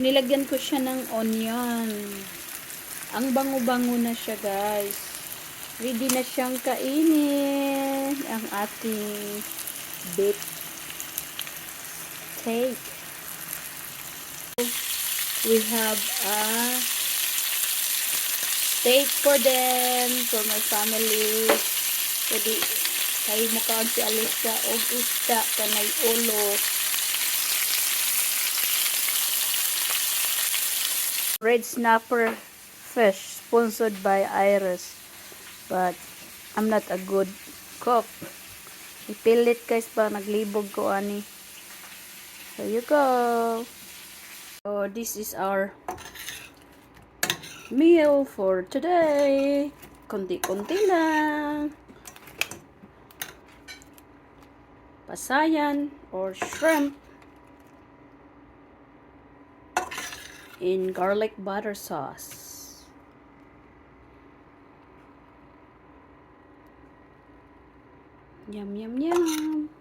Nilagyan ko siya ng onion. Ang bango-bango na siya, guys. Ready na siyang kainin ang ating beef steak. We have a steak for them, for my family. Pwede kayo mukhaan si Alicia o isda kanay ulo. Red snapper fish sponsored by Iris, but I'm not a good cook. Ipilit guys pa naglibog ko ani. So you go. So this is our meal for today. Konti-konti lang. Pasayan or shrimp in garlic butter sauce. Yum, yum, yum.